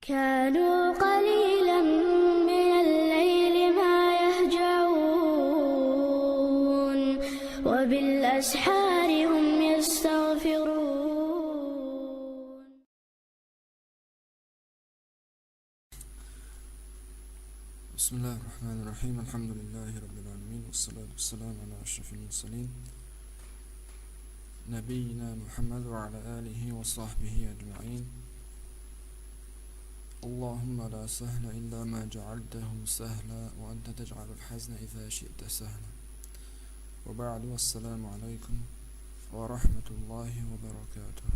كانوا قليلا من الليل ما يهجعون وبالأسحار هم يستغفرون. بسم الله الرحمن الرحيم. الحمد لله رب العالمين، والصلاة والسلام على أشرف المرسلين نبينا محمد وعلى آله وصحبه أجمعين. اللهم لا سهل إلا ما جعلته سهلا وأنت تجعل الحزن إذا شئت سهلا. وبعد، والسلام عليكم ورحمة الله وبركاته.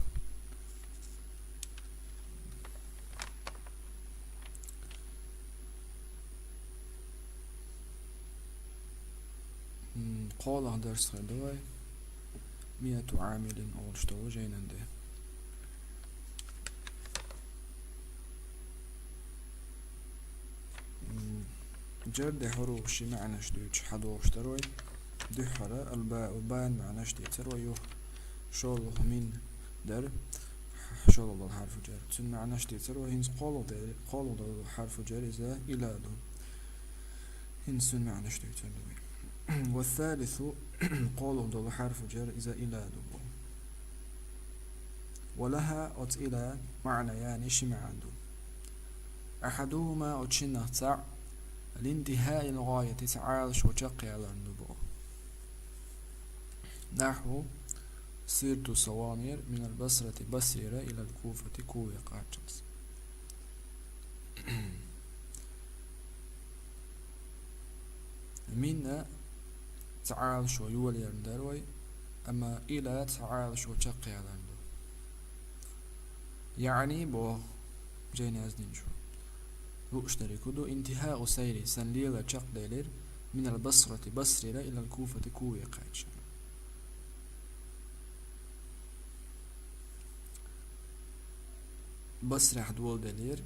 قال درس خدوي 100 عامل oluştuğu ceynende. جر حروف شي معنى شدوش حدو اشتروي دحرة الباء بان معنى شدي تروي شغل من در شغل الحرف جر تن معنى شدي تروي هنس قالوا در حرف جر إذا إلى دو هنس معنى شدي تروي. والثالث قالوا در حرف جر إذا إلى دو ولها أت إلى معنى يعني شي عنده أحدهما أتشنه تاع الانتهاء الغاية تعال شو تقي على النبوة. نحو سرت صوامير من البصرة بصيرة إلى الكوفة كوي قاتشنس. من تعال شو يولي الدروي، أما إلى تعال شو تقي على النبوة يعني بو جيني أزنين شو يشتركوا انتهاء سير سنليلة شق ديلر من البصرة بصرة إلى الكوفة كوية قاتش. بصرة حدول ديلر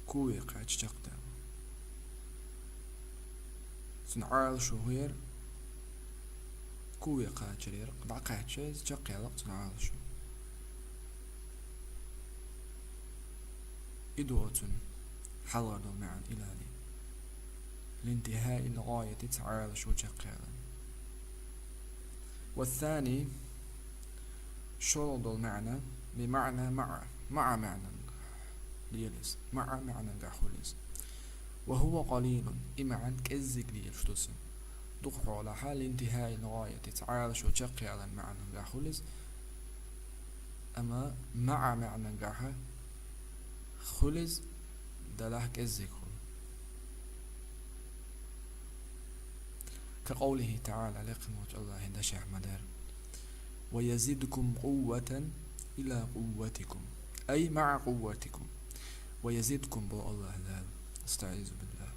كوية قاتش شق ديلر سنعال شهير كوية قاتش لير قدع قاتش شق يلق سنعال شو إدوة حضر المعنى إلالي لانتهاء الغاية تعالى شو تقيلا. والثاني شرط المعنى بمعنى مع معنى ليلس مع معنى قحولس، وهو قليل إمعا كزك ليلشتس دقح على حال انتهاء الغاية تعالى شو تقيلا معنى قحولس، أما مع معنى قحة خلز دلهك الذكر كقوله تعالى لقمة الله دشع مدار ويزيدكم قوة إلى قوتكم أي مع قوتكم ويزيدكم بو الله لا استعيذ بالله.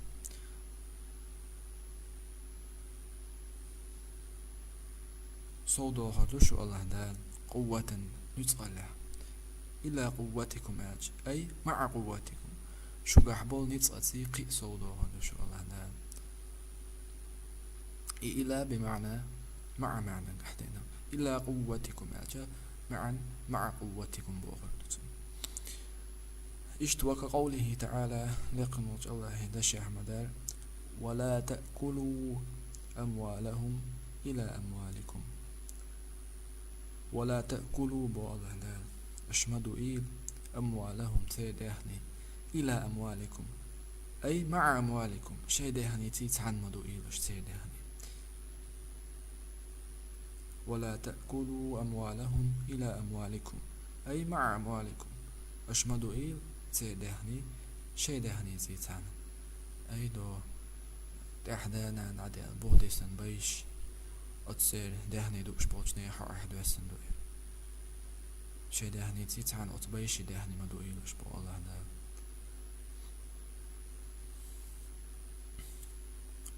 صودو هرلوش الله دال قوة نتقلع إلى قوتكم أي مع قوتكم شو قحبول نتقتي قي صودو هرلوش الله دال إلى بمعنى مع معنى قحدنا إلى قوتكم مع قوتكم بوغرتكم اشتوى كقوله تعالى لقمت الله دشع مدار ولا تأكلوا أموالهم إلى أموالكم ولا تأكلوا بوالله دال اشمدوا إيل أموالهم تيدهني إلى أموالكم أي مع أموالكم شي دهني تيتعنمدوا إيل وش تيدهني. ولا تأكلوا أموالهم إلى أموالكم أي مع أموالكم اشمدوا إيل تيدهني شي دهني تيتعن أي دو تحدانا نعدي البغدي سنبيش أتصير دهني دوش بوشني حق أحد وسن دوي شي دهني تيتعن أطبيش دهني ما دوي لوش بو الله دال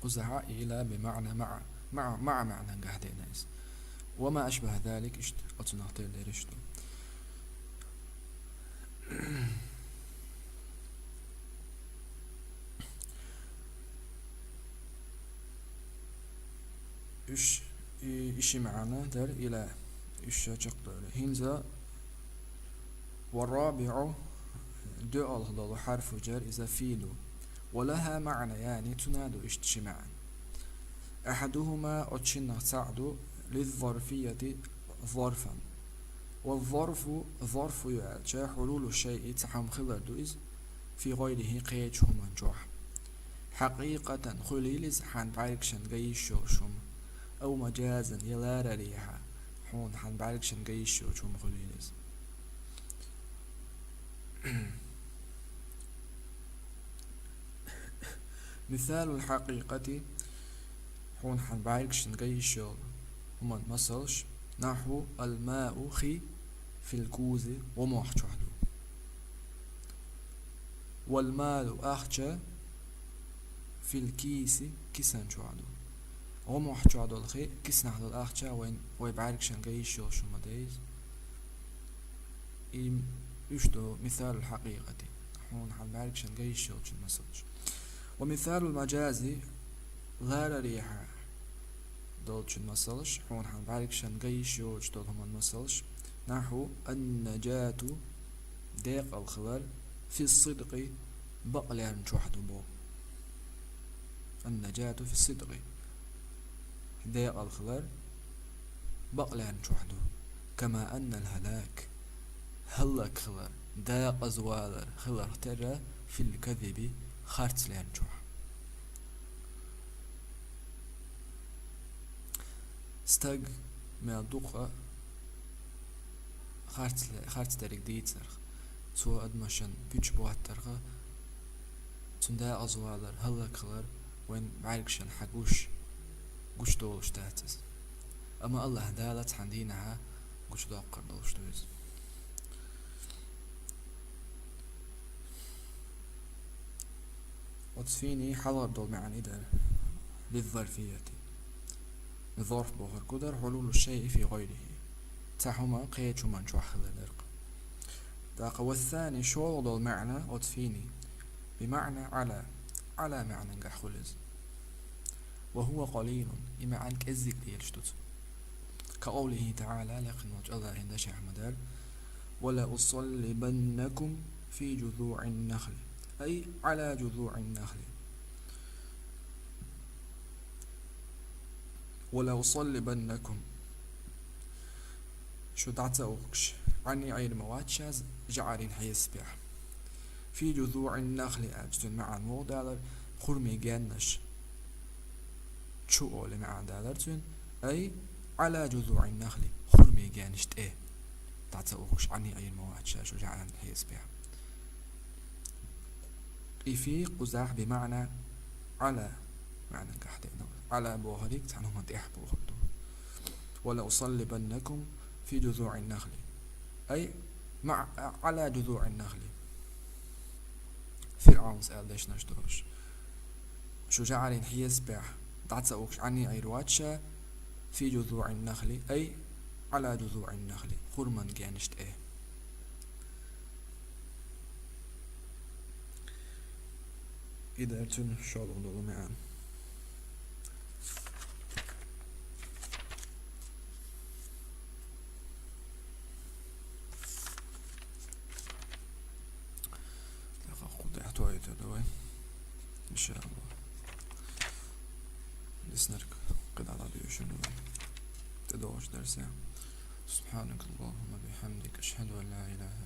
قزعاء إلى بمعنى مع معنى قاعدة ناس وما أشبه ذلك اشت أتنهطير ليرشتو. إشي معنا در إلى إيش شق داره هنزا والرابع دو الهضل حرف جر إذا فيلو ولها معنى يعني تنادو اجتماعا أحدهما أتشنه تعدو للظرفية ظرفا والظرف ظرف يعجى حلول الشيء تحم خلال دوز في غيره قيتهما جوح حقيقة خليلز حان بعركشن قيشو شم أو مجازا يلار ريحا حون حان بعركشن قيشو شم خليلز مثال الحقيقة حون حان بعركشن قيشو هما مسلش نحو الماء خي في الكوز ومحجحدو والمال أخجى في الكيس كيسان جوعدو ومحجحدو الخي كيسن حدو الأخجى وين ويبعركشن قيشو شو مدايز إيم يشتو مثال الحقيقة حون حان بعركشن قيشو شو مسلش ومثال المجازي لا ريحة دولش المسلش حون حان بعركشن قيشو دول هما المسلش نحو النجاة ديق الخبر في الصدق بقلان جوحدو بو النجاة في الصدق ديق الخبر بقلان جوحدو كما أن الهلاك هلك خبر داق زوالر خبر ترى في الكذب خارتلان جوح استق ما دوقة خارت تاريك ديتر تو أدمشن بيج بواترغا تندا أزوالر هلا كلر وين بعركشن حقوش قوش دولش تاتز أما الله دالت عندينها قوش داقر دولش دوز وتصفيني حضر دول معني در للظرفية ظرف بوهر قدر حلول الشيء في غيره تحما قيتش من شوح الرق داق والثاني شورض المعنى وتفيني بمعنى على معنى قحولز وهو قليل إما عنك أزيك ليلشتت كقوله تعالى لكن وجه الله عند شيخ مدار ولا أصلبنكم في جذوع النخل أي على جذوع النخل ولا أصلبنكم شو تعتوقش عني عين مواتشاز جعلين حيسبح في جذوع النخل أجتن مع الموضع خرمي جانش شو أولي مع دالرتن أي على جذوع النخل خرمي جانشت إيه تعتوقش عني عين مواتشاز جعلين حيسبح إفي قزاح بمعنى على معنى كحتين على بوهريك تعنهم تيح بوهردو ولا أصلبنكم في جذوع النخل أي مع على جذوع النخل فرعون سأل ليش نشتوش شو جعلين حيسبح تعتسوكش عني أي رواتشا في جذوع النخل أي على جذوع النخل خرما جانشت إيه إذا أرتن شو الله معان إن شاء الله لسنرك قد على شنو تدوش درسه سبحانك اللهم بحمدك أشهد أن لا إله